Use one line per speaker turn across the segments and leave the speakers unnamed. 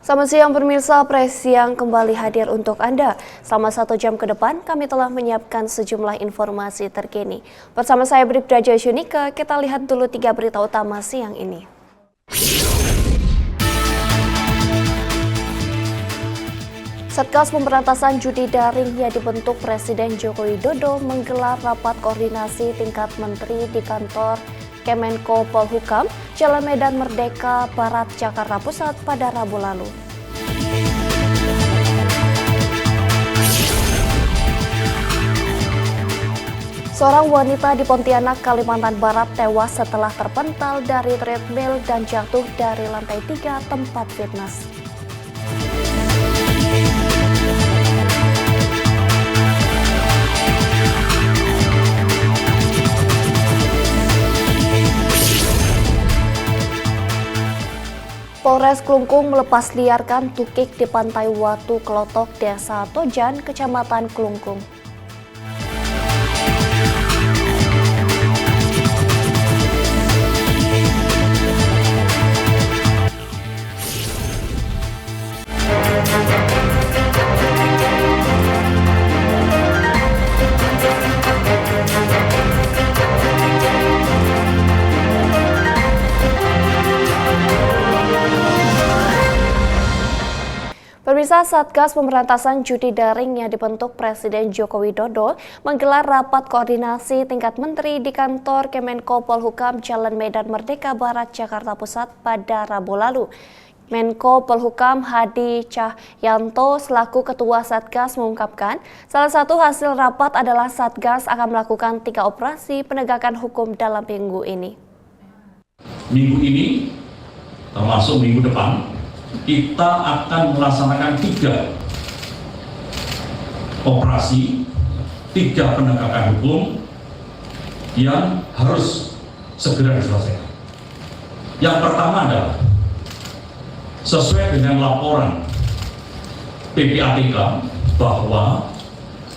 Selamat siang pemirsa, Press Siang kembali hadir untuk Anda. Selama 1 jam ke depan, kami telah menyiapkan sejumlah informasi terkini. Bersama saya Bribda Jayunika, kita lihat dulu 3 berita utama siang ini. Satgas Pemberantasan Judi Daring yang dibentuk Presiden Joko Widodo menggelar rapat koordinasi tingkat menteri di kantor Kemenko Polhukam, Jalan Medan Merdeka Barat, Jakarta Pusat pada Rabu lalu. Seorang wanita di Pontianak, Kalimantan Barat tewas setelah terpental dari treadmill dan jatuh dari lantai 3 tempat fitness. Polres Klungkung melepas liarkan tukik di Pantai Watu Klotok, Desa Tojan, Kecamatan Klungkung. Pemirsa, Satgas Pemberantasan Judi Daring yang dibentuk Presiden Joko Widodo menggelar rapat koordinasi tingkat menteri di kantor Kemenko Polhukam, Jalan Medan Merdeka Barat, Jakarta Pusat pada Rabu lalu. Menko Polhukam Hadi Cahyanto selaku Ketua Satgas mengungkapkan, salah satu hasil rapat adalah Satgas akan melakukan 3 operasi penegakan hukum dalam minggu ini.
Minggu ini, termasuk minggu depan, kita akan melaksanakan 3 operasi, 3 penegakan hukum yang harus segera diselesaikan. Yang pertama adalah sesuai dengan laporan PPATK bahwa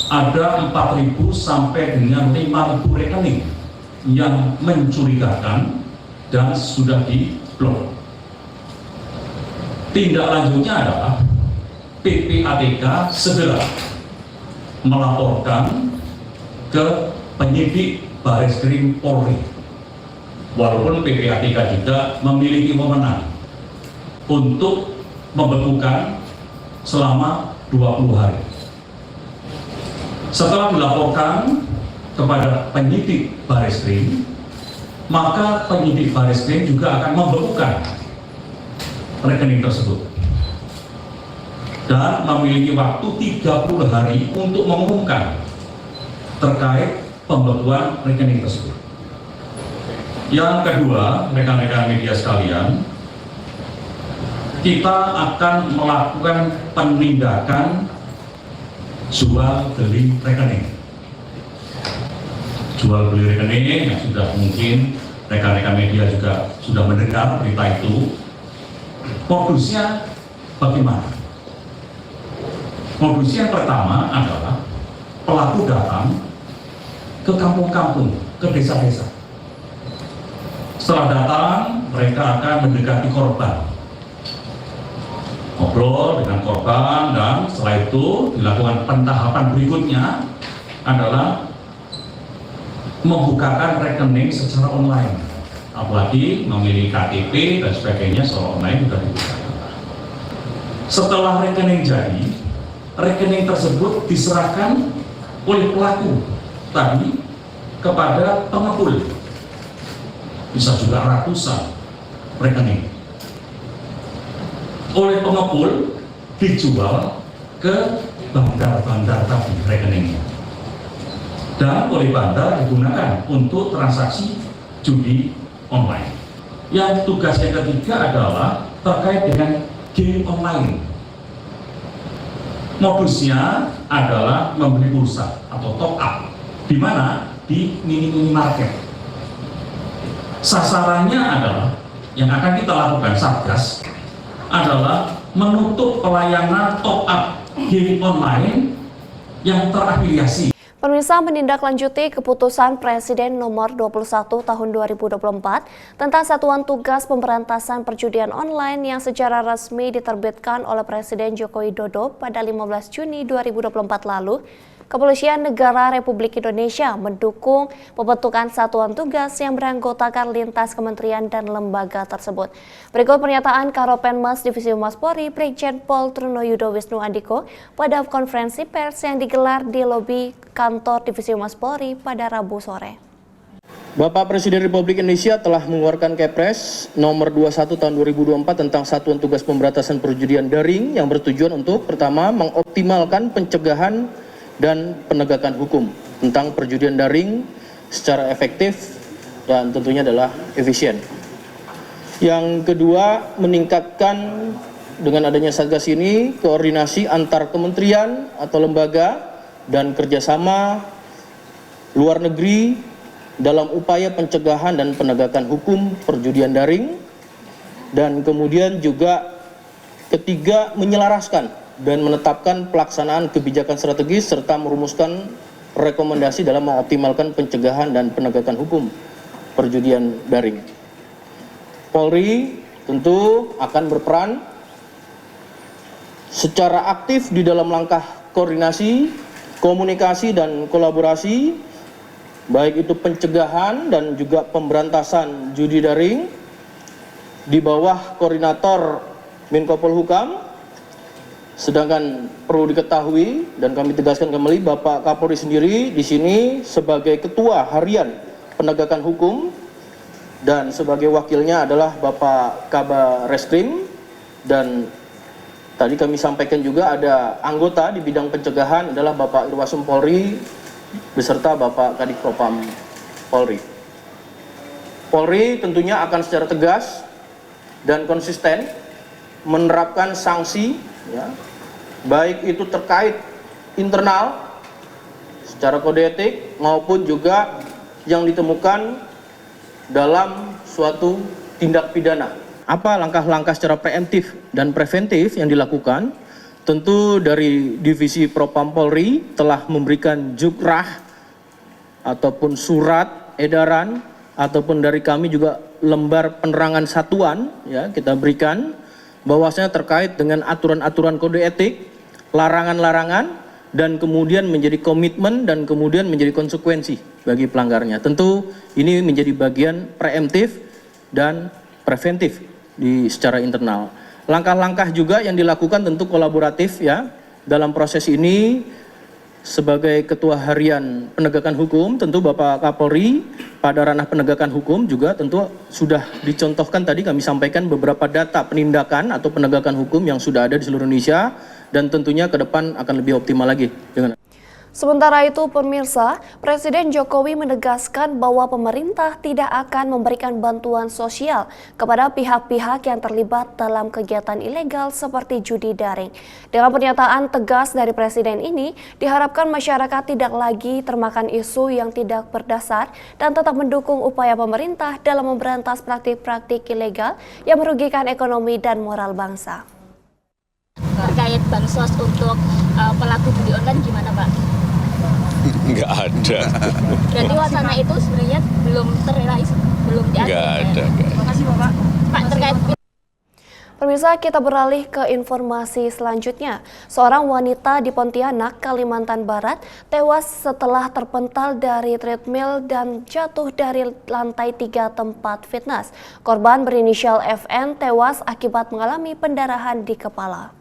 ada 4.000 sampai dengan 5.000 rekening yang mencurigakan dan sudah diblok. Tindak lanjutnya adalah PPATK segera melaporkan ke penyidik Bareskrim Polri. Walaupun PPATK juga memiliki wewenang untuk membekukan selama 20 hari. Setelah dilaporkan kepada penyidik Bareskrim, maka penyidik Bareskrim juga akan membekukan rekening tersebut dan memiliki waktu 30 hari untuk mengumumkan terkait pembekuan rekening tersebut. Yang kedua, rekan-rekan media sekalian, kita akan melakukan penindakan jual beli rekening. Jual beli rekening yang sudah mungkin rekan-rekan media juga sudah mendengar berita itu. Modusnya bagaimana? Modus yang pertama adalah pelaku datang ke kampung-kampung, ke desa-desa. Setelah datang, mereka akan mendekati korban, ngobrol dengan korban, dan setelah itu dilakukan pentahapan berikutnya adalah membukakan rekening secara online. Apalagi memiliki KTP dan sebagainya secara online sudah dibuka. Setelah rekening jadi, rekening tersebut diserahkan oleh pelaku tadi kepada pengepul. Bisa juga ratusan rekening. Oleh pengepul dijual ke bandar-bandar tadi rekeningnya. Dan oleh bandar digunakan untuk transaksi judi online. Yang tugas yang ketiga adalah terkait dengan game online. Modusnya adalah membeli pulsa atau top up, di mana di mini market. Sasarannya adalah yang akan kita lakukan Satgas adalah menutup pelayanan top up game online yang terafiliasi.
Pemirsa, menindaklanjuti keputusan Presiden nomor 21 tahun 2024 tentang Satuan Tugas Pemberantasan Perjudian Online yang secara resmi diterbitkan oleh Presiden Joko Widodo pada 15 Juni 2024 lalu, Kepolisian Negara Republik Indonesia mendukung pembentukan satuan tugas yang beranggotakan lintas kementerian dan lembaga tersebut. Berikut pernyataan Karopenmas Divisi Humas Polri Brigjen Pol Trunoyudo Wisnu Andiko pada konferensi pers yang digelar di lobi kantor Divisi Humas Polri pada Rabu sore.
Bapak Presiden Republik Indonesia telah mengeluarkan Kepres nomor 21 tahun 2024 tentang Satuan Tugas Pemberantasan Perjudian Daring yang bertujuan untuk pertama mengoptimalkan pencegahan dan penegakan hukum tentang perjudian daring secara efektif dan tentunya adalah efisien. Yang kedua, meningkatkan dengan adanya Satgas ini koordinasi antar kementerian atau lembaga dan kerjasama luar negeri dalam upaya pencegahan dan penegakan hukum perjudian daring. Dan kemudian juga ketiga, menyelaraskan dan menetapkan pelaksanaan kebijakan strategis serta merumuskan rekomendasi dalam mengoptimalkan pencegahan dan penegakan hukum perjudian daring. Polri tentu akan berperan secara aktif di dalam langkah koordinasi, komunikasi dan kolaborasi, baik itu pencegahan dan juga pemberantasan judi daring di bawah koordinator Menko Polhukam. Sedangkan perlu diketahui dan kami tegaskan kembali, Bapak Kapolri sendiri di sini sebagai Ketua Harian Penegakan Hukum dan sebagai wakilnya adalah Bapak Kabar Reskrim, dan tadi kami sampaikan juga ada anggota di bidang pencegahan adalah Bapak Irwasum Polri beserta Bapak Kadif Propam Polri. Polri tentunya akan secara tegas dan konsisten menerapkan sanksi, ya, baik itu terkait internal secara kode etik maupun juga yang ditemukan dalam suatu tindak pidana. Apa langkah-langkah secara preemptif dan preventif yang dilakukan? Tentu dari Divisi Propam Polri telah memberikan jukrah ataupun surat edaran ataupun dari kami juga lembar penerangan satuan, ya, kita berikan bahwasanya terkait dengan aturan-aturan kode etik, larangan-larangan, dan kemudian menjadi komitmen dan kemudian menjadi konsekuensi bagi pelanggarnya. Tentu ini menjadi bagian preemptif dan preventif secara internal. Langkah-langkah juga yang dilakukan tentu kolaboratif, ya, dalam proses ini. Sebagai Ketua Harian Penegakan Hukum, tentu Bapak Kapolri pada ranah penegakan hukum juga tentu sudah dicontohkan tadi kami sampaikan beberapa data penindakan atau penegakan hukum yang sudah ada di seluruh Indonesia dan tentunya ke depan akan lebih optimal lagi.
Sementara itu, pemirsa, Presiden Jokowi menegaskan bahwa pemerintah tidak akan memberikan bantuan sosial kepada pihak-pihak yang terlibat dalam kegiatan ilegal seperti judi daring. Dengan pernyataan tegas dari Presiden ini, diharapkan masyarakat tidak lagi termakan isu yang tidak berdasar dan tetap mendukung upaya pemerintah dalam memberantas praktik-praktik ilegal yang merugikan ekonomi dan moral bangsa.
Terkait bansos untuk pelaku judi online gimana, Pak?
Nggak ada.
Berarti wacana itu sebenarnya belum terrealisasi, belum diatur.
Nggak ada.
Terima kasih, Bapak. Pak, terkait
Pemirsa, kita beralih ke informasi selanjutnya. Seorang wanita di Pontianak, Kalimantan Barat, tewas setelah terpental dari treadmill dan jatuh dari lantai 3 tempat fitness. Korban berinisial FN tewas akibat mengalami pendarahan di kepala.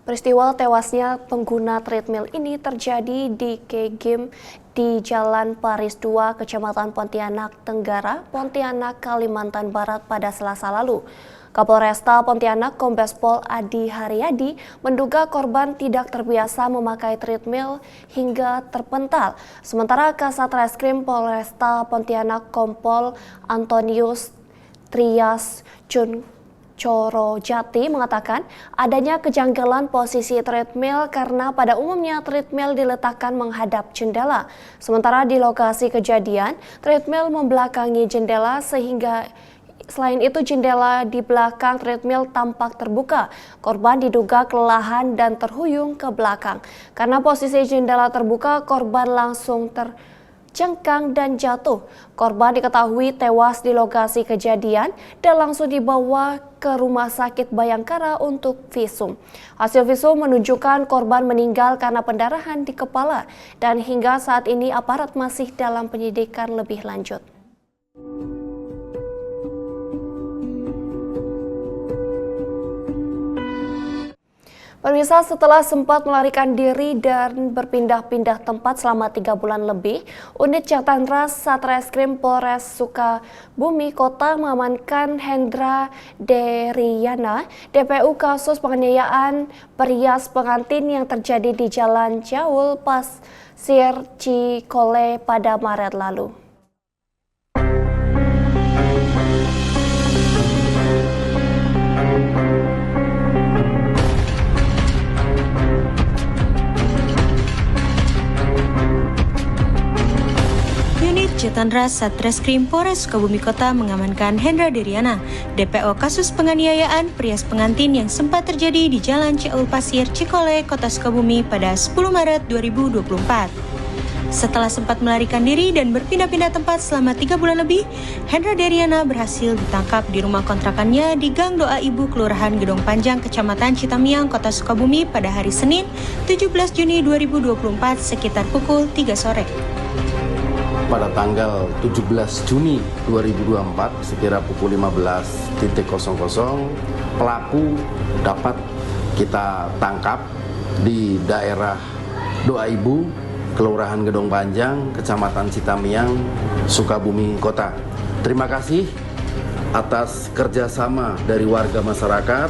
Peristiwa tewasnya pengguna treadmill ini terjadi di Kegim di Jalan Paris 2, Kecamatan Pontianak Tenggara, Pontianak, Kalimantan Barat pada Selasa lalu. Kapolresta Pontianak Kombes Pol Adi Haryadi menduga korban tidak terbiasa memakai treadmill hingga terpental. Sementara Kasat Reskrim Polresta Pontianak Kompol Antonius Trias Corojati mengatakan adanya kejanggalan posisi treadmill karena pada umumnya treadmill diletakkan menghadap jendela. Sementara di lokasi kejadian, treadmill membelakangi jendela sehingga selain itu jendela di belakang treadmill tampak terbuka. Korban diduga kelelahan dan terhuyung ke belakang. Karena posisi jendela terbuka, korban langsung terjengkang dan jatuh. Korban diketahui tewas di lokasi kejadian dan langsung dibawa ke Rumah Sakit Bayangkara untuk visum. Hasil visum menunjukkan korban meninggal karena pendarahan di kepala dan hingga saat ini aparat masih dalam penyidikan lebih lanjut. Pemirsa, setelah sempat melarikan diri dan berpindah-pindah tempat selama 3 bulan lebih, unit Jatantras Satreskrim Polres Sukabumi Kota mengamankan Hendra Deriana, DPU kasus penganiayaan perias pengantin yang terjadi di Jalan Jaul Pasir Cikole pada Maret lalu.
Jatantras Satreskrim Polres Sukabumi Kota mengamankan Hendra Deriana, DPO kasus penganiayaan perias pengantin yang sempat terjadi di Jalan Jaul Pasir Cikole, Kota Sukabumi pada 10 Maret 2024. Setelah sempat melarikan diri dan berpindah-pindah tempat selama 3 bulan lebih, Hendra Deriana berhasil ditangkap di rumah kontrakannya di Gang Doa Ibu, Kelurahan Gedong Panjang, Kecamatan Citamiang, Kota Sukabumi pada hari Senin, 17 Juni 2024 sekitar pukul 3 sore.
Pada tanggal 17 Juni 2024 sekira pukul 15.00 pelaku dapat kita tangkap di daerah Doa Ibu, Kelurahan Gedong Panjang, Kecamatan Citamiang, Sukabumi Kota. Terima kasih atas kerjasama dari warga masyarakat.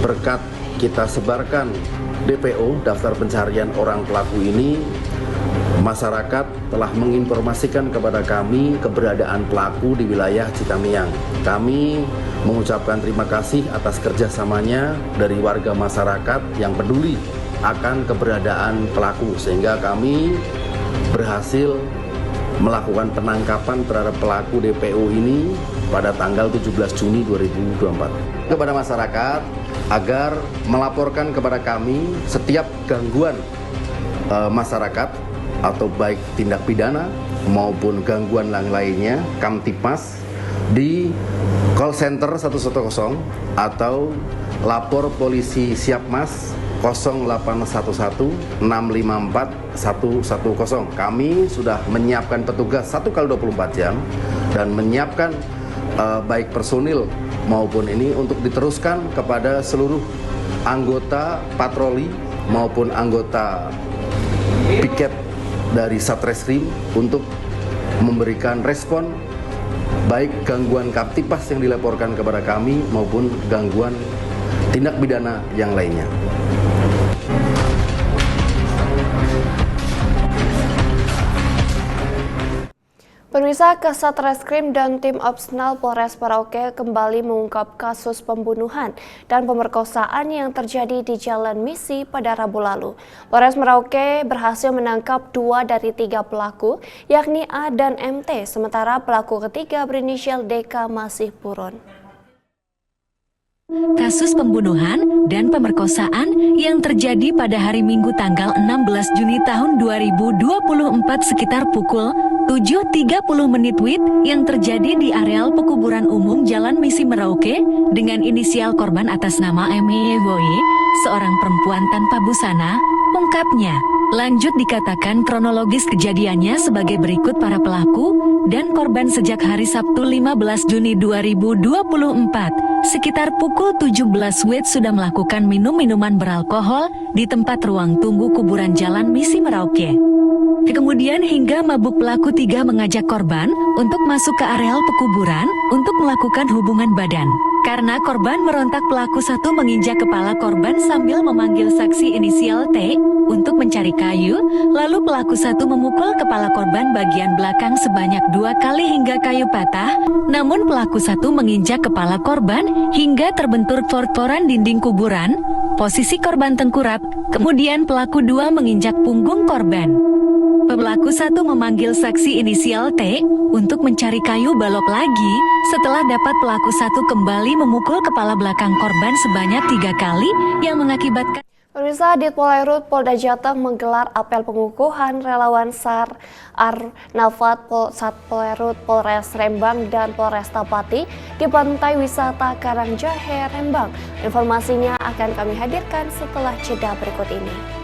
Berkat kita sebarkan DPO, daftar pencarian orang pelaku ini, masyarakat telah menginformasikan kepada kami keberadaan pelaku di wilayah Citamiang. Kami mengucapkan terima kasih atas kerjasamanya dari warga masyarakat yang peduli akan keberadaan pelaku, sehingga kami berhasil melakukan penangkapan terhadap pelaku DPO ini pada tanggal 17 Juni 2024. Kepada masyarakat agar melaporkan kepada kami setiap gangguan masyarakat atau baik tindak pidana maupun gangguan lainnya, Kamtipmas di call center 110 atau lapor polisi Siapmas 0811 654 110. Kami sudah menyiapkan petugas 1x24 jam dan menyiapkan baik personil maupun ini untuk diteruskan kepada seluruh anggota patroli maupun anggota piket dari Satreskrim untuk memberikan respon baik gangguan Kamtipmas yang dilaporkan kepada kami maupun gangguan tindak pidana yang lainnya.
Pemirsa, Satreskrim dan tim Opsnal Polres Merauke kembali mengungkap kasus pembunuhan dan pemerkosaan yang terjadi di Jalan Misi pada Rabu lalu. Polres Merauke berhasil menangkap 2 dari 3 pelaku, yakni A dan MT, sementara pelaku ketiga berinisial DK masih buron.
Kasus pembunuhan dan pemerkosaan yang terjadi pada hari Minggu tanggal 16 Juni tahun 2024 sekitar pukul 7.30 WIB yang terjadi di areal pekuburan umum Jalan Misi Merauke dengan inisial korban atas nama M.Y, seorang perempuan tanpa busana, ungkapnya. Lanjut dikatakan kronologis kejadiannya sebagai berikut: para pelaku dan korban sejak hari Sabtu 15 Juni 2024 sekitar pukul 17 WIB sudah melakukan minum-minuman beralkohol di tempat ruang tunggu kuburan Jalan Misi Merauke. Kemudian hingga mabuk pelaku 3 mengajak korban untuk masuk ke areal pekuburan untuk melakukan hubungan badan. Karena korban merontak, pelaku satu menginjak kepala korban sambil memanggil saksi inisial T untuk mencari kayu, lalu pelaku satu memukul kepala korban bagian belakang sebanyak 2 kali hingga kayu patah, namun pelaku satu menginjak kepala korban hingga terbentur for-foran dinding kuburan. Posisi korban tengkurap, kemudian pelaku 2 menginjak punggung korban. Pelaku satu memanggil saksi inisial T untuk mencari kayu balok lagi. Setelah dapat, pelaku satu kembali memukul kepala belakang korban sebanyak 3 kali yang mengakibatkan
Pemirsa, Ditpolrut Polda Jateng menggelar apel pengukuhan relawan SAR Arnafat Satpolrut Polres Rembang dan Polresta Pati di Pantai Wisata Karangjahe, Rembang. Informasinya akan kami hadirkan setelah jeda berikut ini.